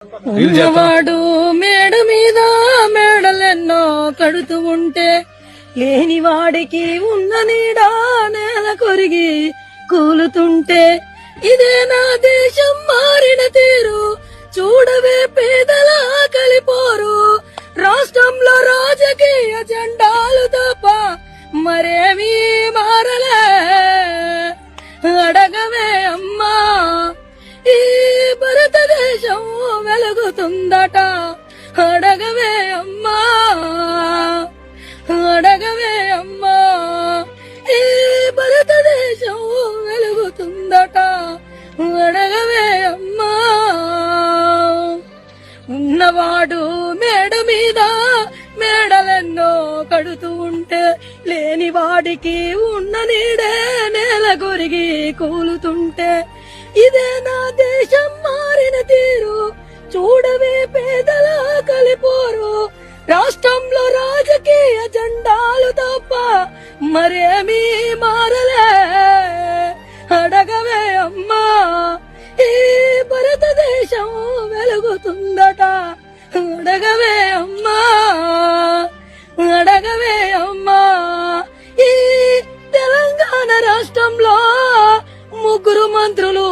ఉన్నవాడు మేడ మీద మేడలెన్నో కడుతూ ఉంటే లేని వాడికి ఉన్న నీడా నేల కొరిగి కూలుతుంటే ఇదే నా దేశం మారిన తీరు చూడవే పేదల కలిపోరు రాష్ట్రంలో రాజకీయ జెండాలు తప్ప మరేమీ మారలే అడగవే అమ్మా ఈ భారతదేశం వెలుగుతుందట అడగవే అమ్మా అడగవే అమ్మా ఈ భారతదేశం వెలుగుతుందట అడగవే అమ్మా ఉన్నవాడు మేడ మీద మేడలెన్నో కడుతూ ఉంటే లేని వాడికి ఉన్న నీడే నేల కొరిగి కూలుతుంటే ఇదే నా దేశం మారిన తీరు చూడవే పేదల కలిపోరు రాష్ట్రంలో రాజకీయ జెండాలు తప్ప మరేమీ మారలే అడగవే అమ్మా ఈ భారతదేశం వెలుగుతుందట అడగవే అమ్మా అడగవే అమ్మా ఈ తెలంగాణ రాష్ట్రంలో ముగ్గురు మంత్రులు